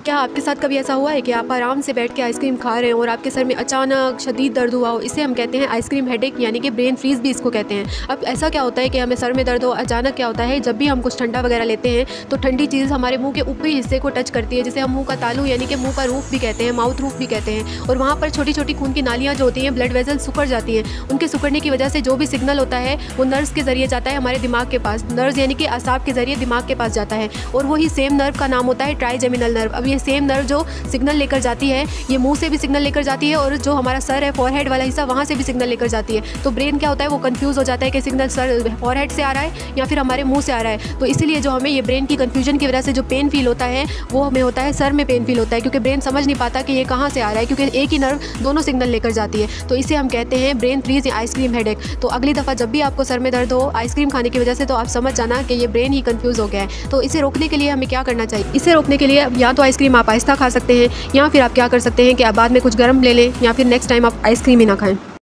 क्या आपके साथ कभी ऐसा हुआ है कि आप आराम से बैठ के आइसक्रीम खा रहे हैं और आपके सर में अचानक शदीद दर्द हुआ हो? इसे हम कहते हैं आइसक्रीम हेडेक, यानी कि ब्रेन फ्रीज भी इसको कहते हैं। अब ऐसा क्या होता है कि हमें सर में दर्द हो, अचानक क्या होता है, जब भी हम कुछ ठंडा वगैरह लेते हैं तो ठंडी चीज़ हमारे मुंह के ऊपरी हिस्से को टच करती है, जिसे हम मुंह का तालू यानी कि मुंह का रूफ भी कहते हैं, माउथ रूफ भी कहते हैं। और वहाँ पर छोटी छोटी खून की नालियाँ जो होती हैं, ब्लड वेजल सिकुड़ जाती हैं। उनके सिकुड़ने की वजह से जो भी सिग्नल होता है वो नर्व्स के जरिए जाता है हमारे दिमाग के पास। नर्व्स यानी कि असाब के जरिए दिमाग के पास जाता है, और वही सेम नर्व का नाम होता है ट्राइजेमिनल नर्व। अब ये सेम नर्व जो सिग्नल लेकर जाती है, ये मुंह से भी सिग्नल लेकर जाती है, और जो हमारा सर है, फॉरहेड वाला हिस्सा, वहाँ से भी सिग्नल लेकर जाती है। तो ब्रेन क्या होता है, वो कंफ्यूज हो जाता है कि सिग्नल सर फॉरहेड से आ रहा है या फिर हमारे मुंह से आ रहा है। तो इसीलिए जो हमें ये ब्रेन की कंफ्यूजन की वजह से जो पेन फील होता है वो हमें होता है सर में पेन फील होता है, क्योंकि ब्रेन समझ नहीं पाता कि ये कहाँ से आ रहा है, क्योंकि एक ही नर्व दोनों सिग्नल लेकर जाती है। तो इसे हम कहते हैं ब्रेन फ्रीज या आइसक्रीम हेडेक। तो अगली दफ़ा जब भी आपको सर में दर्द हो आइसक्रीम खाने की वजह से, तो आप समझ जाना कि ये ब्रेन ही कंफ्यूज हो गया है। तो इसे रोकने के लिए हमें क्या करना चाहिए? इसे रोकने के लिए या तो आइसक्रीम आप आहिस्ता खा सकते हैं, या फिर आप क्या कर सकते हैं कि आप बाद में कुछ गर्म ले लें, या फिर नेक्स्ट टाइम आप आइसक्रीम ही ना खाएं।